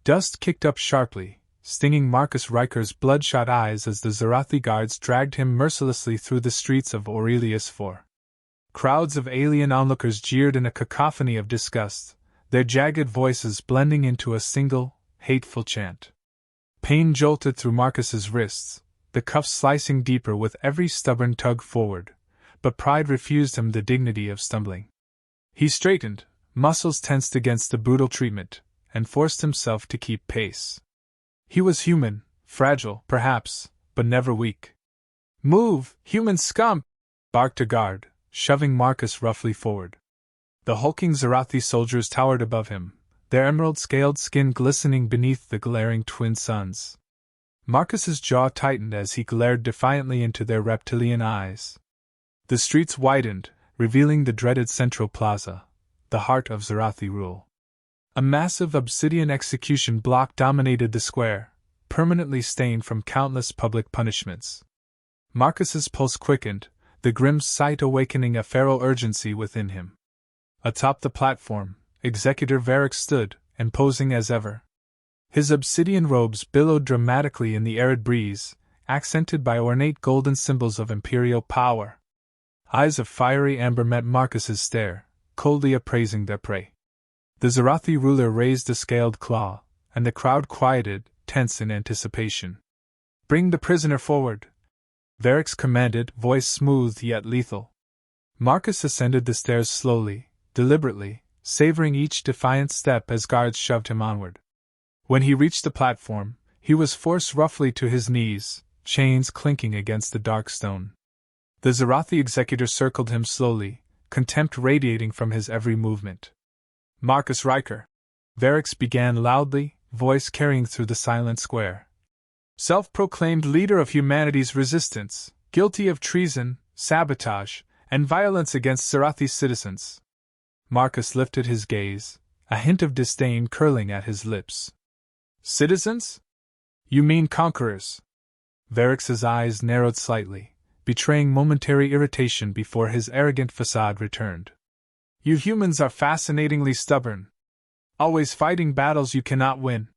Dust kicked up sharply, stinging Marcus Riker's bloodshot eyes as the Zarathi guards dragged him mercilessly through the streets of Aurelius IV. Crowds of alien onlookers jeered in a cacophony of disgust, their jagged voices blending into a single, hateful chant. Pain jolted through Marcus's wrists, the cuffs slicing deeper with every stubborn tug forward, but pride refused him the dignity of stumbling. He straightened, muscles tensed against the brutal treatment, and forced himself to keep pace. He was human, fragile, perhaps, but never weak. "Move, human scum!" barked a guard, shoving Marcus roughly forward. The hulking Zarathi soldiers towered above him, their emerald-scaled skin glistening beneath the glaring twin suns. Marcus's jaw tightened as he glared defiantly into their reptilian eyes. The streets widened, revealing the dreaded Central Plaza, the heart of Zarathi rule. A massive obsidian execution block dominated the square, permanently stained from countless public punishments. Marcus's pulse quickened, the grim sight awakening a feral urgency within him. Atop the platform, Executor Varric stood, imposing as ever. His obsidian robes billowed dramatically in the arid breeze, accented by ornate golden symbols of imperial power. Eyes of fiery amber met Marcus's stare, coldly appraising their prey. The Zarathi ruler raised a scaled claw, and the crowd quieted, tense in anticipation. "Bring the prisoner forward," Varric commanded, voice smooth yet lethal. Marcus ascended the stairs slowly, deliberately, savoring each defiant step as guards shoved him onward. When he reached the platform, he was forced roughly to his knees, chains clinking against the dark stone. The Zarathi executor circled him slowly, contempt radiating from his every movement. "Marcus Riker," Varric began loudly, voice carrying through the silent square. "Self-proclaimed leader of humanity's resistance, guilty of treason, sabotage, and violence against Zarathi citizens." Marcus lifted his gaze, a hint of disdain curling at his lips. "Citizens? You mean conquerors?" Varric's eyes narrowed slightly, betraying momentary irritation before his arrogant facade returned. "You humans are fascinatingly stubborn. Always fighting battles you cannot win.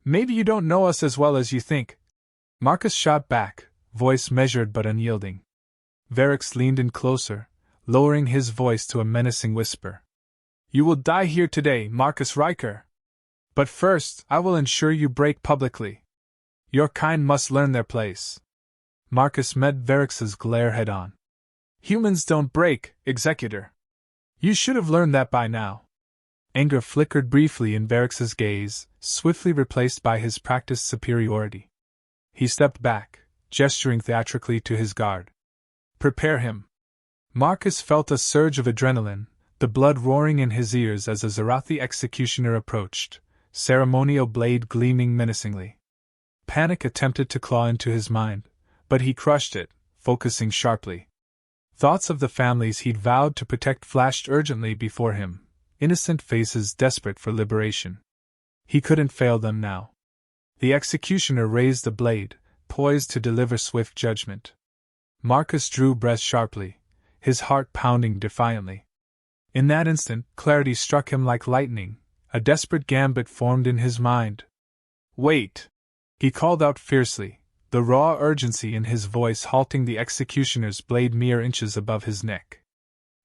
Maybe you don't know us as well as you think." Marcus shot back, voice measured but unyielding. Varric leaned in closer, lowering his voice to a menacing whisper. "You will die here today, Marcus Riker. But first, I will ensure you break publicly. Your kind must learn their place." Marcus met Varric's glare head-on. "Humans don't break, Executor. You should have learned that by now." Anger flickered briefly in Varric's gaze, swiftly replaced by his practiced superiority. He stepped back, gesturing theatrically to his guard. "Prepare him." Marcus felt a surge of adrenaline, the blood roaring in his ears as a Zarathi executioner approached, ceremonial blade gleaming menacingly. Panic attempted to claw into his mind, but he crushed it, focusing sharply. Thoughts of the families he'd vowed to protect flashed urgently before him, innocent faces desperate for liberation. He couldn't fail them now. The executioner raised the blade, poised to deliver swift judgment. Marcus drew breath sharply, his heart pounding defiantly. In that instant, clarity struck him like lightning, a desperate gambit formed in his mind. "Wait!" he called out fiercely, the raw urgency in his voice halting the executioner's blade mere inches above his neck.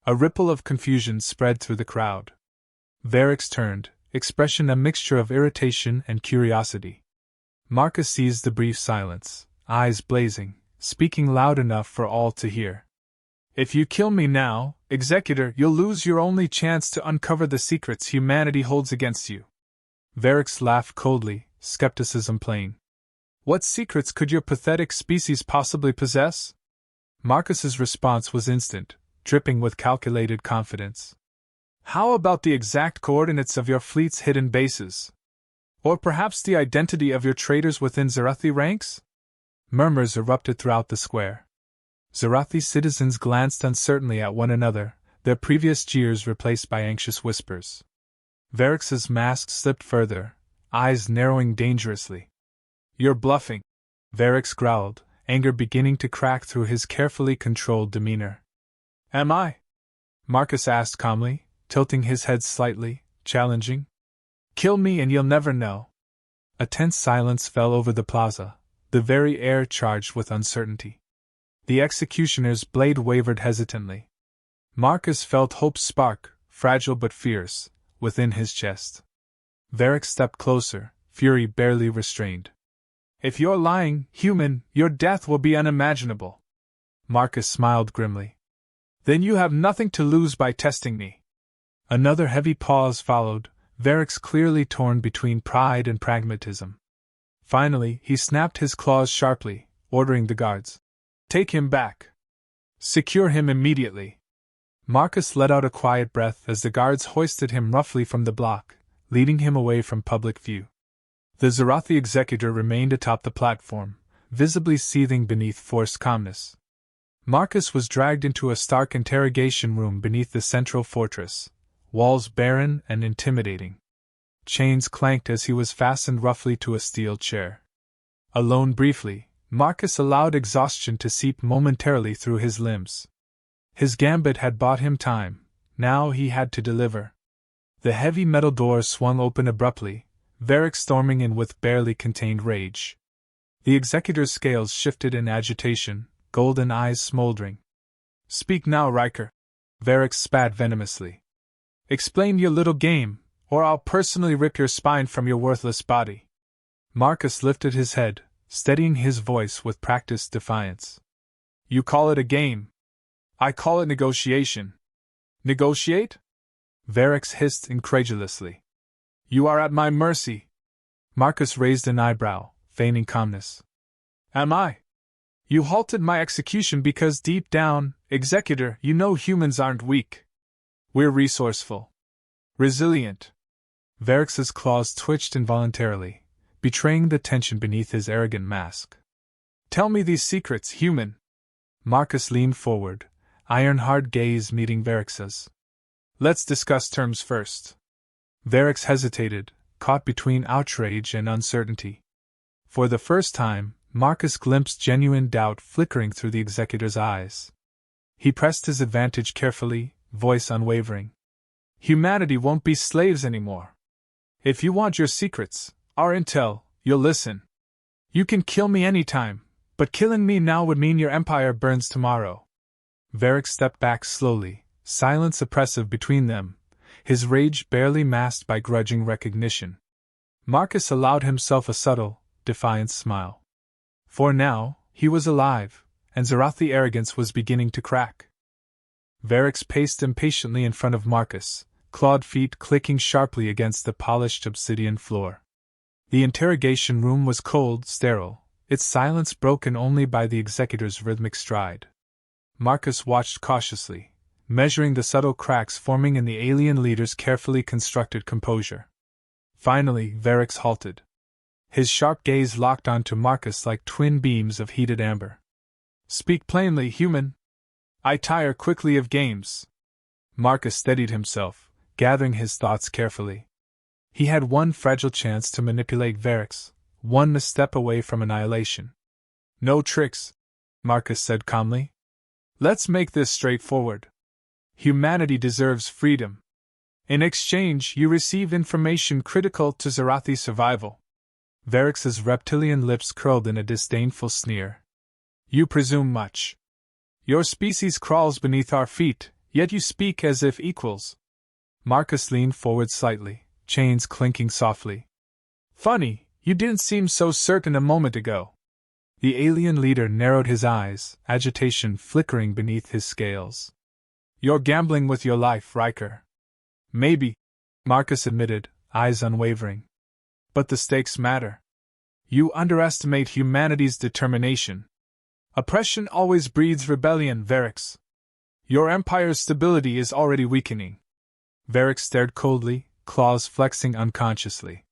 A ripple of confusion spread through the crowd. Varric turned, expression a mixture of irritation and curiosity. Marcus seized the brief silence, eyes blazing, speaking loud enough for all to hear. "If you kill me now, Executor, you'll lose your only chance to uncover the secrets humanity holds against you." Varric laughed coldly, skepticism plain. "What secrets could your pathetic species possibly possess?" Marcus's response was instant, dripping with calculated confidence. "How about the exact coordinates of your fleet's hidden bases? Or perhaps the identity of your traitors within Zarathi ranks?" Murmurs erupted throughout the square. Zarathi citizens glanced uncertainly at one another, their previous jeers replaced by anxious whispers. Varric's mask slipped further, eyes narrowing dangerously. "You're bluffing," Varric growled, anger beginning to crack through his carefully controlled demeanor. "Am I?" Marcus asked calmly, tilting his head slightly, challenging. "Kill me and you'll never know." A tense silence fell over the plaza, the very air charged with uncertainty. The executioner's blade wavered hesitantly. Marcus felt hope spark, fragile but fierce, within his chest. Varric stepped closer, fury barely restrained. If you're lying, human, your death will be unimaginable. Marcus smiled grimly. Then you have nothing to lose by testing me. Another heavy pause followed, Varric's clearly torn between pride and pragmatism. Finally, he snapped his claws sharply, ordering the guards. Take him back. Secure him immediately. Marcus let out a quiet breath as the guards hoisted him roughly from the block, leading him away from public view. The Zarathi executor remained atop the platform, visibly seething beneath forced calmness. Marcus was dragged into a stark interrogation room beneath the central fortress, walls barren and intimidating. Chains clanked as he was fastened roughly to a steel chair. Alone briefly, Marcus allowed exhaustion to seep momentarily through his limbs. His gambit had bought him time, now he had to deliver. The heavy metal doors swung open abruptly, Varric storming in with barely contained rage. The executor's scales shifted in agitation, golden eyes smoldering. Speak now, Riker. Varric spat venomously. Explain your little game, or I'll personally rip your spine from your worthless body. Marcus lifted his head, steadying his voice with practiced defiance. You call it a game. I call it negotiation. Negotiate? Varric hissed incredulously. You are at my mercy. Marcus raised an eyebrow, feigning calmness. Am I? You halted my execution because deep down, Executor, you know humans aren't weak. We're resourceful. Resilient. Varric's claws twitched involuntarily, betraying the tension beneath his arrogant mask. Tell me these secrets, human. Marcus leaned forward, iron-hard gaze meeting Varric's. Let's discuss terms first. Varric hesitated, caught between outrage and uncertainty. For the first time, Marcus glimpsed genuine doubt flickering through the executor's eyes. He pressed his advantage carefully, voice unwavering. Humanity won't be slaves anymore. If you want your secrets, our intel, you'll listen. You can kill me anytime, but killing me now would mean your empire burns tomorrow. Varric stepped back slowly, silence oppressive between them, his rage barely masked by grudging recognition. Marcus allowed himself a subtle, defiant smile. For now, he was alive, and Zarathi arrogance was beginning to crack. Varric paced impatiently in front of Marcus, clawed feet clicking sharply against the polished obsidian floor. The interrogation room was cold, sterile, its silence broken only by the executor's rhythmic stride. Marcus watched cautiously, measuring the subtle cracks forming in the alien leader's carefully constructed composure. Finally, Varric halted. His sharp gaze locked onto Marcus like twin beams of heated amber. Speak plainly, human. I tire quickly of games. Marcus steadied himself, gathering his thoughts carefully. He had one fragile chance to manipulate Varric, one step away from annihilation. No tricks, Marcus said calmly. Let's make this straightforward. Humanity deserves freedom. In exchange, you receive information critical to Zarathi's survival. Varric's reptilian lips curled in a disdainful sneer. You presume much. Your species crawls beneath our feet, yet you speak as if equals. Marcus leaned forward slightly, chains clinking softly. Funny, you didn't seem so certain a moment ago. The alien leader narrowed his eyes, agitation flickering beneath his scales. You're gambling with your life, Riker. Maybe, Marcus admitted, eyes unwavering. But the stakes matter. You underestimate humanity's determination. Oppression always breeds rebellion, Varric. Your empire's stability is already weakening. Varric stared coldly, claws flexing unconsciously.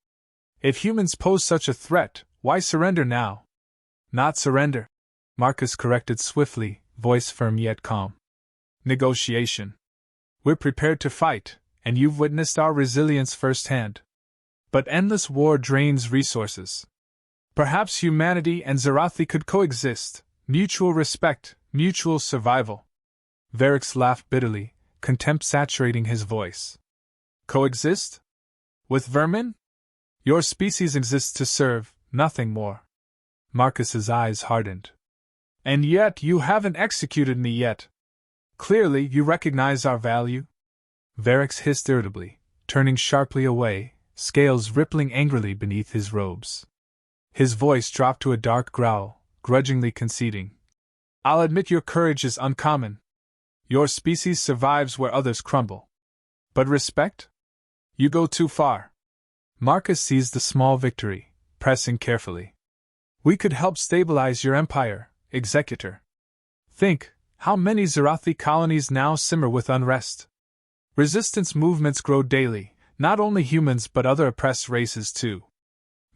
If humans pose such a threat, why surrender now? Not surrender, Marcus corrected swiftly, voice firm yet calm. Negotiation. We're prepared to fight, and you've witnessed our resilience firsthand. But endless war drains resources. Perhaps humanity and Zarathi could coexist, mutual respect, mutual survival. Varric laughed bitterly, contempt saturating his voice. Coexist? With vermin? Your species exists to serve, nothing more. Marcus's eyes hardened. And yet you haven't executed me yet. Clearly you recognize our value? Varix hissed irritably, turning sharply away, scales rippling angrily beneath his robes. His voice dropped to a dark growl, grudgingly conceding. I'll admit your courage is uncommon. Your species survives where others crumble. But respect? You go too far. Marcus seized the small victory, pressing carefully. We could help stabilize your empire, Executor. Think, how many Zarathi colonies now simmer with unrest? Resistance movements grow daily, not only humans but other oppressed races too.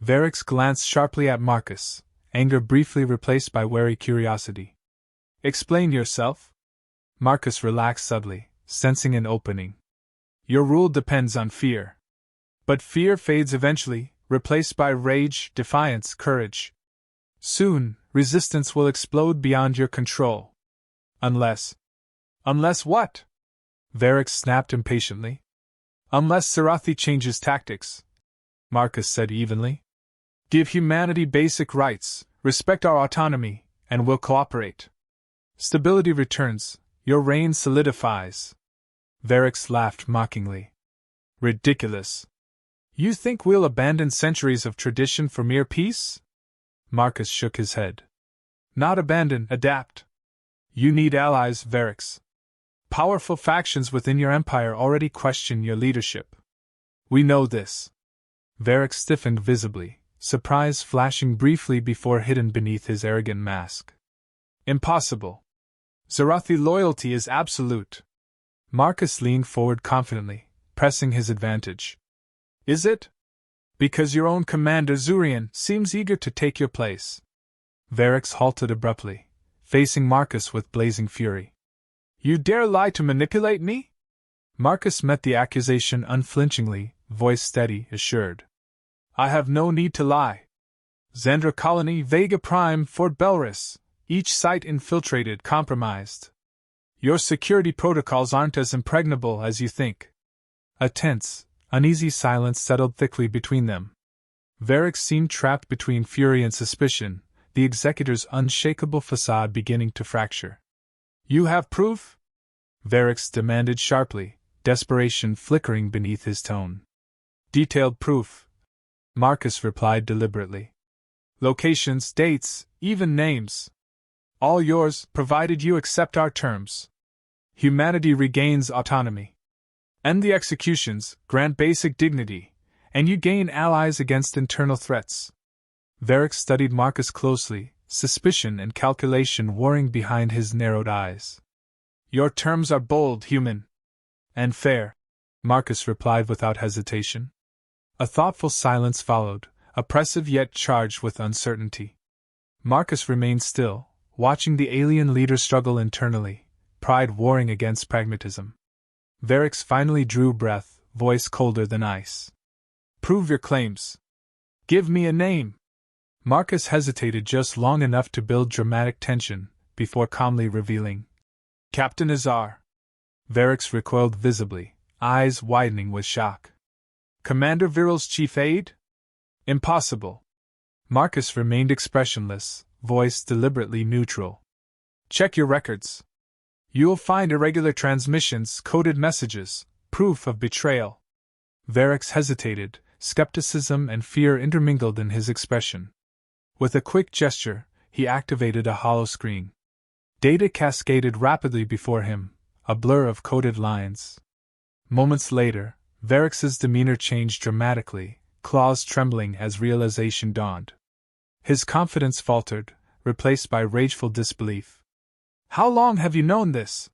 Varix glanced sharply at Marcus, anger briefly replaced by wary curiosity. Explain yourself? Marcus relaxed subtly, sensing an opening. Your rule depends on fear. But fear fades eventually, replaced by rage, defiance, courage. Soon, resistance will explode beyond your control. Unless what? Varix snapped impatiently. Unless Zarathi changes tactics, Marcus said evenly. Give humanity basic rights, respect our autonomy, and we'll cooperate. Stability returns, your reign solidifies. Varix laughed mockingly. Ridiculous. You think we'll abandon centuries of tradition for mere peace? Marcus shook his head. Not abandon, adapt. You need allies, Varix. Powerful factions within your empire already question your leadership. We know this. Varix stiffened visibly, surprise flashing briefly before hidden beneath his arrogant mask. Impossible. Zarathi loyalty is absolute. Marcus leaned forward confidently, pressing his advantage. Is it? Because your own commander Zurian seems eager to take your place. Varix halted abruptly, facing Marcus with blazing fury. You dare lie to manipulate me? Marcus met the accusation unflinchingly, voice steady, assured. I have no need to lie. Xandra Colony, Vega Prime, Fort Belris, each site infiltrated, compromised. Your security protocols aren't as impregnable as you think. A tense, uneasy silence settled thickly between them. Varix seemed trapped between fury and suspicion, the executor's unshakable facade beginning to fracture. You have proof? Varix demanded sharply, desperation flickering beneath his tone. Detailed proof, Marcus replied deliberately. Locations, dates, even names. All yours, provided you accept our terms. Humanity regains autonomy. End the executions, grant basic dignity, and you gain allies against internal threats. Varix studied Marcus closely, suspicion and calculation warring behind his narrowed eyes. Your terms are bold, human. And fair, Marcus replied without hesitation. A thoughtful silence followed, oppressive yet charged with uncertainty. Marcus remained still, watching the alien leader struggle internally, pride warring against pragmatism. Varix finally drew breath, voice colder than ice. Prove your claims. Give me a name. Marcus hesitated just long enough to build dramatic tension, before calmly revealing. Captain Azar. Varix recoiled visibly, eyes widening with shock. Commander Viril's chief aide? Impossible. Marcus remained expressionless, voice deliberately neutral. Check your records. You'll find irregular transmissions, coded messages, proof of betrayal. Varix hesitated, skepticism and fear intermingled in his expression. With a quick gesture, he activated a hollow screen. Data cascaded rapidly before him, a blur of coded lines. Moments later, Varix's demeanor changed dramatically, claws trembling as realization dawned. His confidence faltered, replaced by rageful disbelief. How long have you known this?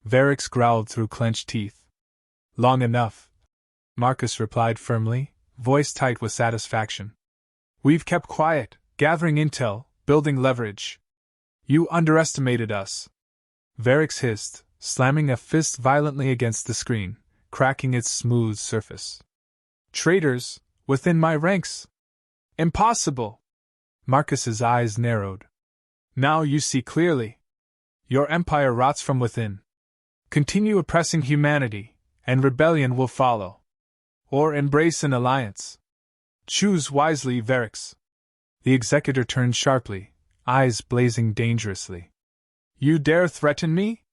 Varix growled through clenched teeth. Long enough, Marcus replied firmly, voice tight with satisfaction. We've kept quiet, gathering intel, building leverage. You underestimated us. Varix hissed, slamming a fist violently against the screen, cracking its smooth surface. Traitors, within my ranks? Impossible! Marcus's eyes narrowed. Now you see clearly. Your empire rots from within. Continue oppressing humanity, and rebellion will follow. Or embrace an alliance. Choose wisely, Varix. The executor turned sharply, eyes blazing dangerously. You dare threaten me?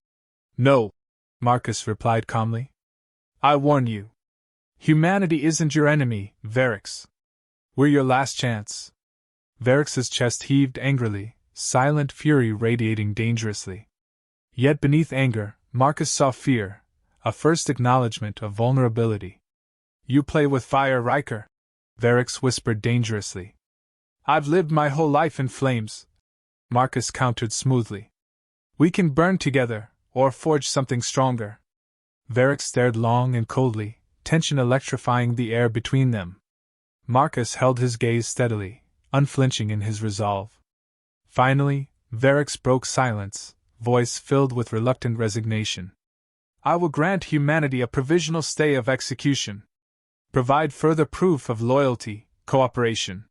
No, Marcus replied calmly. I warn you. Humanity isn't your enemy, Varix. We're your last chance. Varix's chest heaved angrily, silent fury radiating dangerously. Yet beneath anger, Marcus saw fear, a first acknowledgement of vulnerability. You play with fire, Riker, Varix whispered dangerously. I've lived my whole life in flames, Marcus countered smoothly. We can burn together, or forge something stronger. Varix stared long and coldly, tension electrifying the air between them. Marcus held his gaze steadily, unflinching in his resolve. Finally, Varix broke silence, voice filled with reluctant resignation. I will grant humanity a provisional stay of execution. Provide further proof of loyalty, cooperation.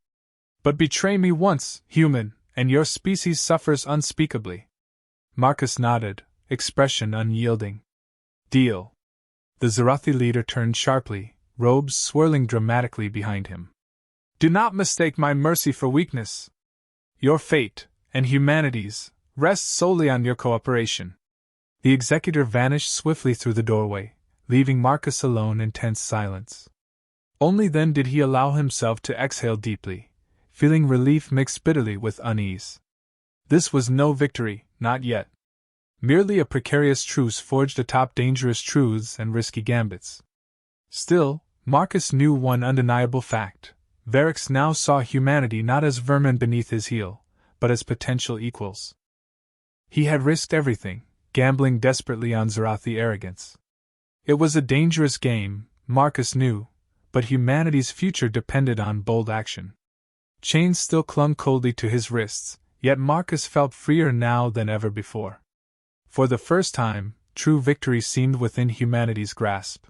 But betray me once, human, and your species suffers unspeakably. Marcus nodded, expression unyielding. Deal. The Zarathi leader turned sharply, robes swirling dramatically behind him. Do not mistake my mercy for weakness. Your fate, and humanity's, rests solely on your cooperation. The executor vanished swiftly through the doorway, leaving Marcus alone in tense silence. Only then did he allow himself to exhale deeply, feeling relief mixed bitterly with unease. This was no victory, not yet. Merely a precarious truce forged atop dangerous truths and risky gambits. Still, Marcus knew one undeniable fact. Varix now saw humanity not as vermin beneath his heel, but as potential equals. He had risked everything, gambling desperately on Zarathi arrogance. It was a dangerous game, Marcus knew, but humanity's future depended on bold action. Chains still clung coldly to his wrists, yet Marcus felt freer now than ever before. For the first time, true victory seemed within humanity's grasp.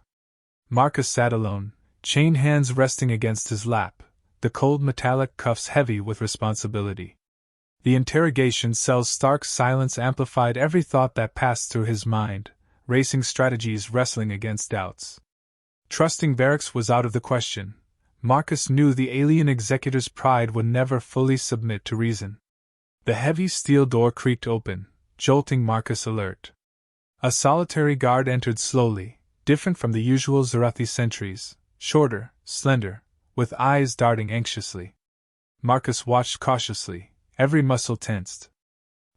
Marcus sat alone, chained hands resting against his lap, the cold metallic cuffs heavy with responsibility. The interrogation cell's stark silence amplified every thought that passed through his mind, racing strategies wrestling against doubts. Trusting Varix was out of the question. Marcus knew the alien executor's pride would never fully submit to reason. The heavy steel door creaked open, jolting Marcus alert. A solitary guard entered slowly, different from the usual Zarathi sentries, shorter, slender, with eyes darting anxiously. Marcus watched cautiously, every muscle tensed.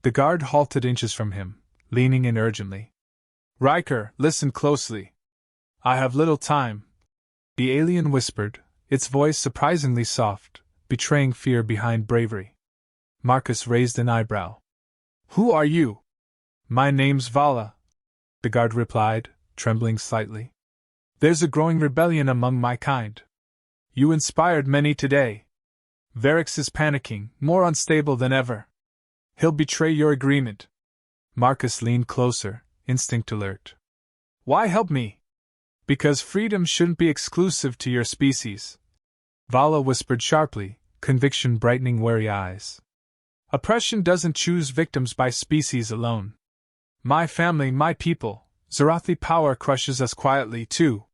The guard halted inches from him, leaning in urgently. Riker, listen closely. I have little time, the alien whispered, its voice surprisingly soft, betraying fear behind bravery. Marcus raised an eyebrow. Who are you? My name's Vala, the guard replied, trembling slightly. There's a growing rebellion among my kind. You inspired many today. Varix is panicking, more unstable than ever. He'll betray your agreement. Marcus leaned closer, instinct alert. Why help me? Because freedom shouldn't be exclusive to your species. Vala whispered sharply, conviction brightening wary eyes. Oppression doesn't choose victims by species alone. My family, my people, Zarathi power crushes us quietly too.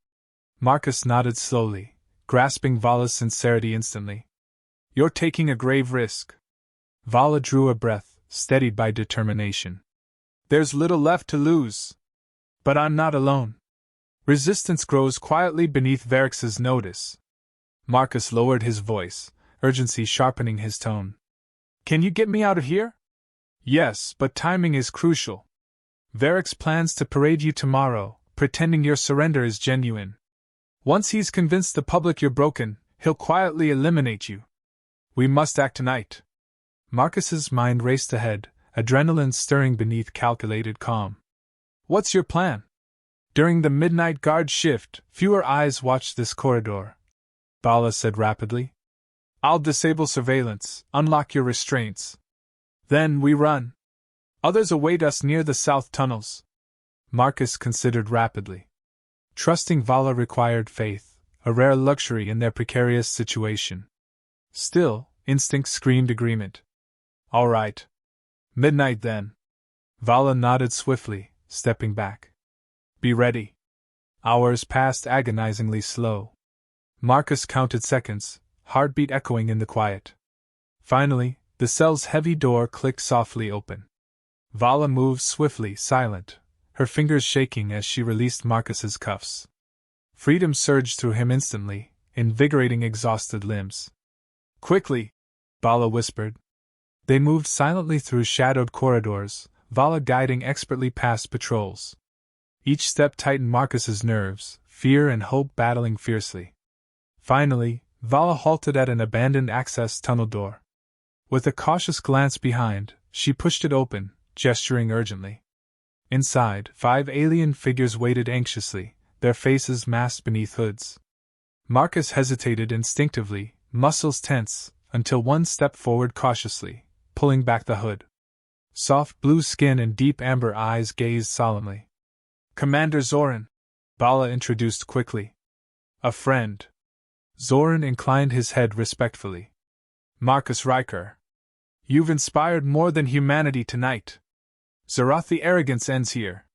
Marcus nodded slowly, grasping Vala's sincerity instantly. You're taking a grave risk. Vala drew a breath, steadied by determination. There's little left to lose. But I'm not alone. Resistance grows quietly beneath Varix's notice. Marcus lowered his voice, urgency sharpening his tone. Can you get me out of here? Yes, but timing is crucial. Varix plans to parade you tomorrow, pretending your surrender is genuine. Once he's convinced the public you're broken, he'll quietly eliminate you. We must act tonight. Marcus's mind raced ahead, adrenaline stirring beneath calculated calm. What's your plan? During the midnight guard shift, fewer eyes watched this corridor. Vala said rapidly. I'll disable surveillance, unlock your restraints. Then we run. Others await us near the south tunnels. Marcus considered rapidly. Trusting Vala required faith, a rare luxury in their precarious situation. Still, instinct screamed agreement. All right. Midnight then. Vala nodded swiftly, stepping back. Be ready. Hours passed agonizingly slow. Marcus counted seconds, heartbeat echoing in the quiet. Finally, the cell's heavy door clicked softly open. Vala moved swiftly, silent, her fingers shaking as she released Marcus's cuffs. Freedom surged through him instantly, invigorating exhausted limbs. "Quickly!" Vala whispered. They moved silently through shadowed corridors, Vala guiding expertly past patrols. Each step tightened Marcus's nerves, fear and hope battling fiercely. Finally, Vala halted at an abandoned access tunnel door. With a cautious glance behind, she pushed it open, gesturing urgently. Inside, 5 alien figures waited anxiously, their faces masked beneath hoods. Marcus hesitated instinctively, muscles tense, until one stepped forward cautiously, pulling back the hood. Soft blue skin and deep amber eyes gazed solemnly. "Commander Zoran," Vala introduced quickly. "A friend." Zoran inclined his head respectfully. "Marcus Riker. You've inspired more than humanity tonight. Zarathi arrogance ends here."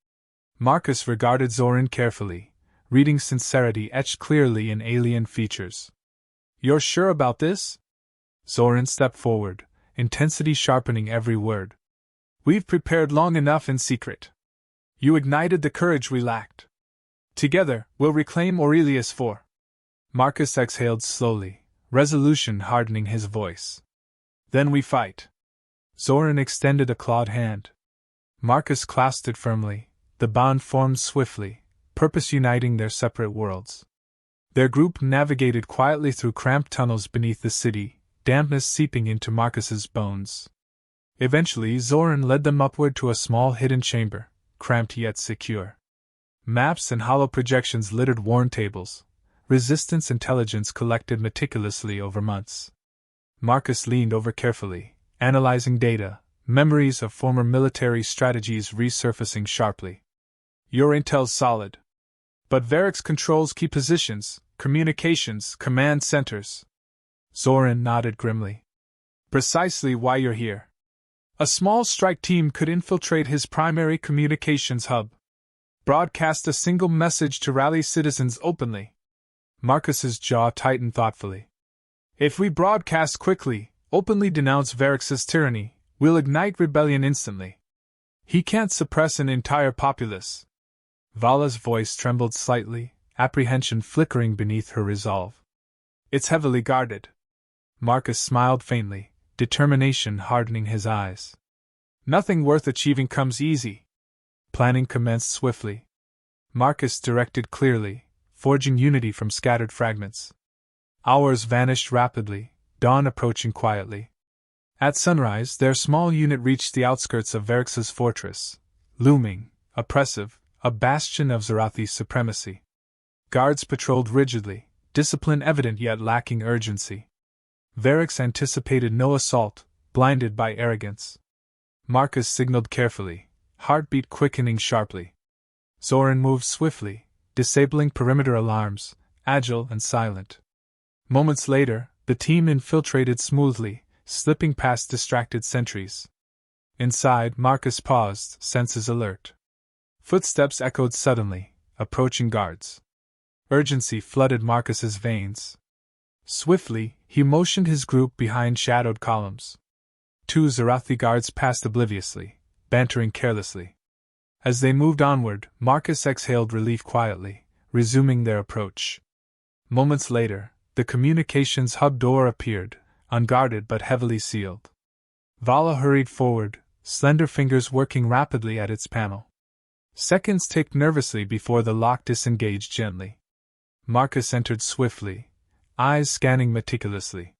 Marcus regarded Zoran carefully, reading sincerity etched clearly in alien features. "You're sure about this?" Zoran stepped forward, intensity sharpening every word. "We've prepared long enough in secret. You ignited the courage we lacked. Together, we'll reclaim Aurelius IV." Marcus exhaled slowly, resolution hardening his voice. "Then we fight." Zoran extended a clawed hand. Marcus clasped it firmly, the bond formed swiftly, purpose uniting their separate worlds. Their group navigated quietly through cramped tunnels beneath the city, dampness seeping into Marcus's bones. Eventually, Zoran led them upward to a small hidden chamber, cramped yet secure. Maps and hollow projections littered worn tables, resistance intelligence collected meticulously over months. Marcus leaned over carefully, analyzing data, memories of former military strategies resurfacing sharply. "Your intel's solid. But Varric's controls key positions, communications, command centers." Zoran nodded grimly. "Precisely why you're here. A small strike team could infiltrate his primary communications hub. Broadcast a single message to rally citizens openly." Marcus's jaw tightened thoughtfully. "If we broadcast quickly, openly denounce Varric's tyranny, we'll ignite rebellion instantly. He can't suppress an entire populace." Vala's voice trembled slightly, apprehension flickering beneath her resolve. "It's heavily guarded." Marcus smiled faintly, determination hardening his eyes. "Nothing worth achieving comes easy." Planning commenced swiftly. Marcus directed clearly, forging unity from scattered fragments. Hours vanished rapidly, dawn approaching quietly. At sunrise, their small unit reached the outskirts of Varric's fortress, looming, oppressive, a bastion of Zarathi's supremacy. Guards patrolled rigidly, discipline evident yet lacking urgency. Varric's anticipated no assault, blinded by arrogance. Marcus signaled carefully, heartbeat quickening sharply. Zoran moved swiftly, disabling perimeter alarms, agile and silent. Moments later, the team infiltrated smoothly, slipping past distracted sentries. Inside, Marcus paused, senses alert. Footsteps echoed suddenly, approaching guards. Urgency flooded Marcus's veins. Swiftly, he motioned his group behind shadowed columns. 2 Zarathi guards passed obliviously, bantering carelessly. As they moved onward, Marcus exhaled relief quietly, resuming their approach. Moments later, the communications hub door appeared, unguarded but heavily sealed. Vala hurried forward, slender fingers working rapidly at its panel. Seconds ticked nervously before the lock disengaged gently. Marcus entered swiftly, eyes scanning meticulously.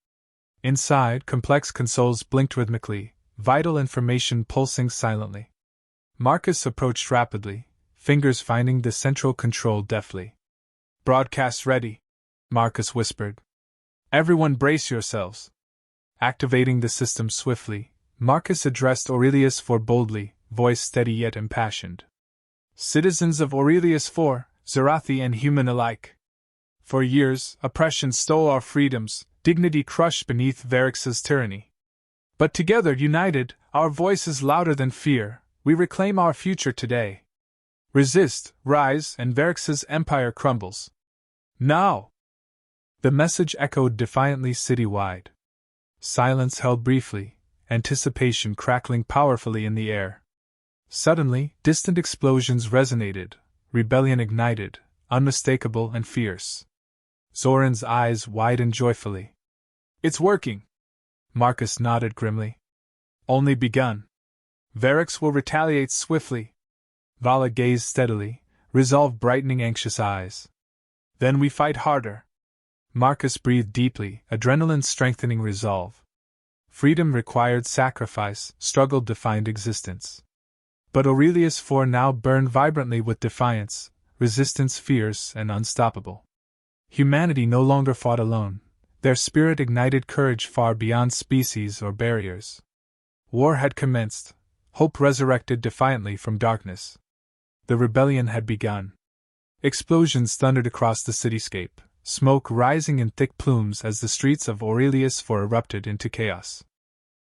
Inside, complex consoles blinked rhythmically, vital information pulsing silently. Marcus approached rapidly, fingers finding the central control deftly. "Broadcast ready," Marcus whispered. "Everyone brace yourselves." Activating the system swiftly, Marcus addressed Aurelius IV boldly, voice steady yet impassioned. "Citizens of Aurelius IV, Zarathi and human alike. For years, oppression stole our freedoms, dignity crushed beneath Varric's tyranny. But together, united, our voice is louder than fear, we reclaim our future today. Resist, rise, and Varric's empire crumbles. Now!" The message echoed defiantly citywide. Silence held briefly, anticipation crackling powerfully in the air. Suddenly, distant explosions resonated, rebellion ignited, unmistakable and fierce. Zoran's eyes widened joyfully. "It's working!" Marcus nodded grimly. "Only begun. Varix will retaliate swiftly." Vala gazed steadily, resolve brightening anxious eyes. "Then we fight harder." Marcus breathed deeply, adrenaline strengthening resolve. Freedom required sacrifice, struggle defined existence. But Aurelius IV now burned vibrantly with defiance, resistance fierce and unstoppable. Humanity no longer fought alone. Their spirit ignited courage far beyond species or barriers. War had commenced. Hope resurrected defiantly from darkness. The rebellion had begun. Explosions thundered across the cityscape, smoke rising in thick plumes as the streets of Aurelius IV erupted into chaos.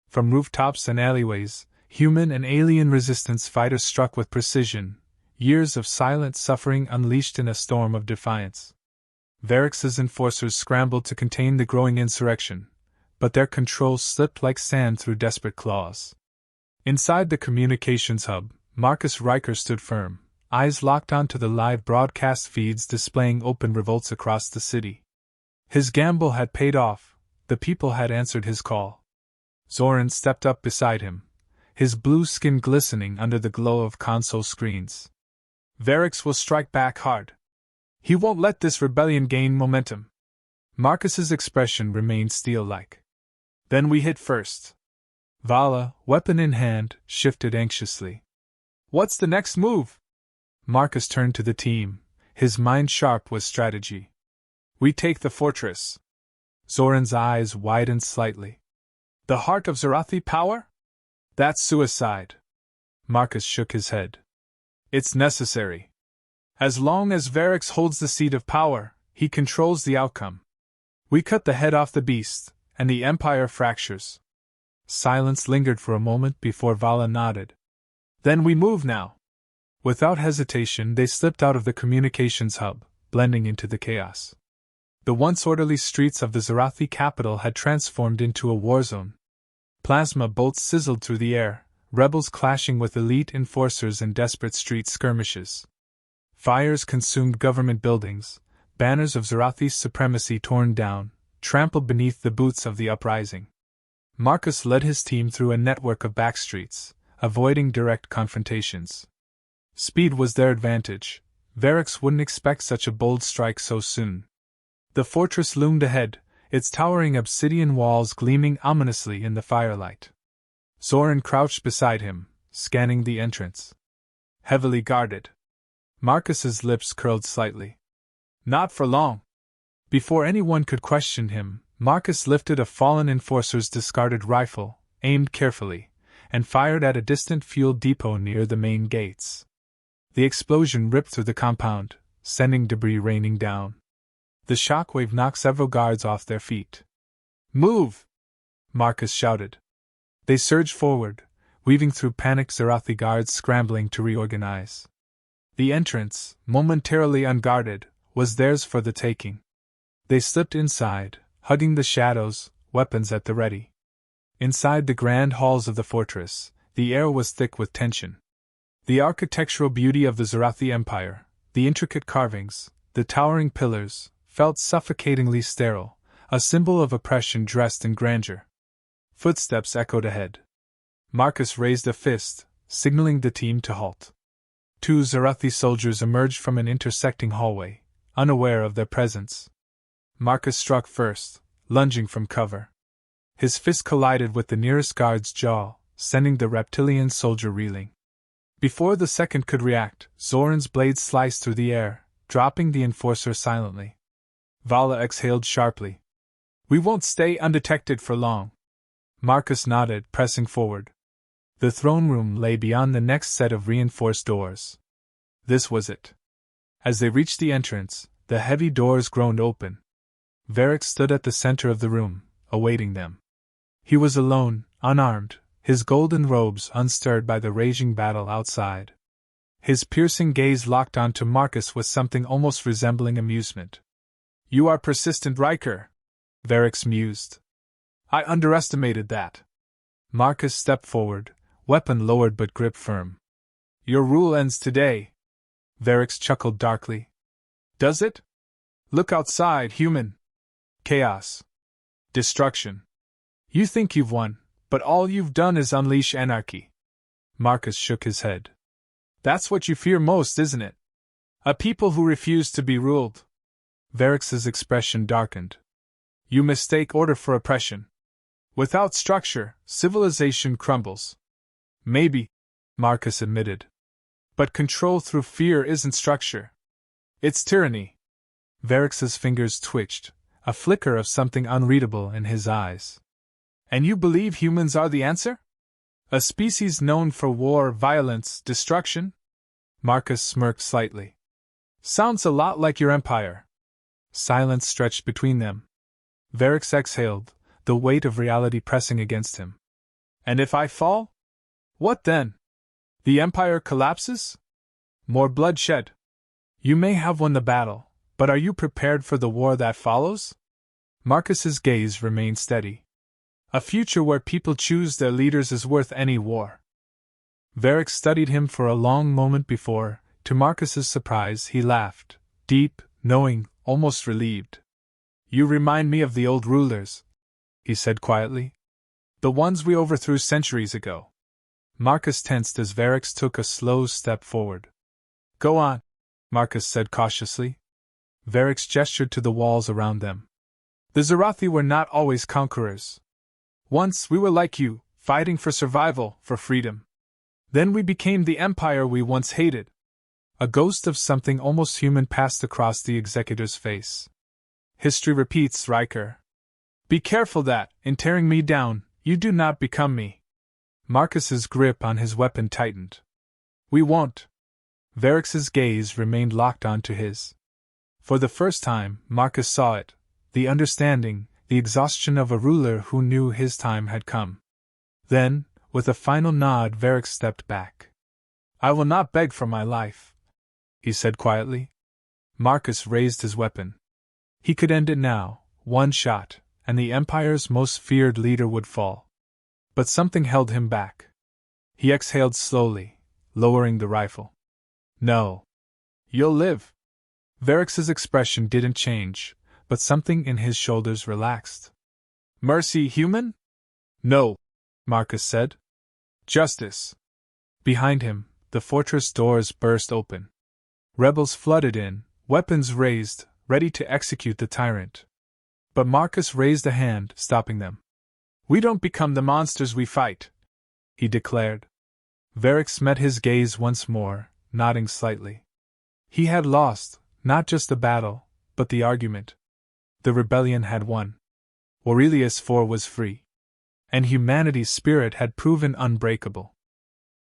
From rooftops and alleyways, human and alien resistance fighters struck with precision, years of silent suffering unleashed in a storm of defiance. Varix's enforcers scrambled to contain the growing insurrection, but their control slipped like sand through desperate claws. Inside the communications hub, Marcus Riker stood firm, eyes locked onto the live broadcast feeds displaying open revolts across the city. His gamble had paid off, the people had answered his call. Zoran stepped up beside him, his blue skin glistening under the glow of console screens. "Varix will strike back hard. He won't let this rebellion gain momentum." Marcus's expression remained steel-like. "Then we hit first." Vala, weapon in hand, shifted anxiously. "What's the next move?" Marcus turned to the team, his mind sharp with strategy. "We take the fortress." Zoran's eyes widened slightly. "The heart of Zarathi power? That's suicide." Marcus shook his head. "It's necessary. As long as Varix holds the seat of power, he controls the outcome. We cut the head off the beast, and the Empire fractures." Silence lingered for a moment before Vala nodded. "Then we move now." Without hesitation, they slipped out of the communications hub, blending into the chaos. The once orderly streets of the Zarathi capital had transformed into a war zone. Plasma bolts sizzled through the air, rebels clashing with elite enforcers in desperate street skirmishes. Fires consumed government buildings, banners of Zarathi's supremacy torn down, trampled beneath the boots of the uprising. Marcus led his team through a network of backstreets, avoiding direct confrontations. Speed was their advantage. Varix wouldn't expect such a bold strike so soon. The fortress loomed ahead, its towering obsidian walls gleaming ominously in the firelight. Zoran crouched beside him, scanning the entrance. Heavily guarded. Marcus's lips curled slightly. "Not for long." Before anyone could question him, Marcus lifted a fallen enforcer's discarded rifle, aimed carefully, and fired at a distant fuel depot near the main gates. The explosion ripped through the compound, sending debris raining down. The shockwave knocked several guards off their feet. "Move!" Marcus shouted. They surged forward, weaving through panicked Zarathi guards scrambling to reorganize. The entrance, momentarily unguarded, was theirs for the taking. They slipped inside, hugging the shadows, weapons at the ready. Inside the grand halls of the fortress, the air was thick with tension. The architectural beauty of the Zarathi Empire, the intricate carvings, the towering pillars, felt suffocatingly sterile, a symbol of oppression dressed in grandeur. Footsteps echoed ahead. Marcus raised a fist, signaling the team to halt. Two Zarathi soldiers emerged from an intersecting hallway, unaware of their presence. Marcus struck first, lunging from cover. His fist collided with the nearest guard's jaw, sending the reptilian soldier reeling. Before the second could react, Zoran's blade sliced through the air, dropping the enforcer silently. Vala exhaled sharply. "We won't stay undetected for long." Marcus nodded, pressing forward. The throne room lay beyond the next set of reinforced doors. This was it. As they reached the entrance, the heavy doors groaned open. Varix stood at the center of the room, awaiting them. He was alone, unarmed, his golden robes unstirred by the raging battle outside. His piercing gaze locked onto Marcus with something almost resembling amusement. You are persistent, Riker, Varix mused. I underestimated that. Marcus stepped forward, weapon lowered but grip firm. Your rule ends today. Varix chuckled darkly. Does it? Look outside, human. Chaos. Destruction. You think you've won, but all you've done is unleash anarchy. Marcus shook his head. That's what you fear most, isn't it? A people who refuse to be ruled. Varix's expression darkened. You mistake order for oppression. Without structure, civilization crumbles. Maybe, Marcus admitted. But control through fear isn't structure. It's tyranny. Varix's fingers twitched, a flicker of something unreadable in his eyes. And you believe humans are the answer? A species known for war, violence, destruction? Marcus smirked slightly. Sounds a lot like your empire. Silence stretched between them. Varix exhaled, the weight of reality pressing against him. And if I fall? What then? The empire collapses? More bloodshed. You may have won the battle, but are you prepared for the war that follows? Marcus's gaze remained steady. A future where people choose their leaders is worth any war. Varix studied him for a long moment before, to Marcus's surprise, he laughed, deep, knowing, almost relieved. You remind me of the old rulers, he said quietly. The ones we overthrew centuries ago. Marcus tensed as Varix took a slow step forward. Go on, Marcus said cautiously. Varix gestured to the walls around them. The Zarathi were not always conquerors. Once we were like you, fighting for survival, for freedom. Then we became the empire we once hated. A ghost of something almost human passed across the executor's face. History repeats, Riker. Be careful that, in tearing me down, you do not become me. Marcus's grip on his weapon tightened. We won't. Varix's gaze remained locked onto his. For the first time, Marcus saw it, the understanding, the exhaustion of a ruler who knew his time had come. Then, with a final nod, Varix stepped back. I will not beg for my life, he said quietly. Marcus raised his weapon. He could end it now, one shot, and the Empire's most feared leader would fall. But something held him back. He exhaled slowly, lowering the rifle. No. You'll live. Varix's expression didn't change, but something in his shoulders relaxed. Mercy, human? No, Marcus said. Justice. Behind him, the fortress doors burst open. Rebels flooded in, weapons raised, ready to execute the tyrant. But Marcus raised a hand, stopping them. We don't become the monsters we fight, he declared. Varix met his gaze once more, nodding slightly. He had lost, not just the battle, but the argument. The rebellion had won. Aurelius IV was free. And humanity's spirit had proven unbreakable.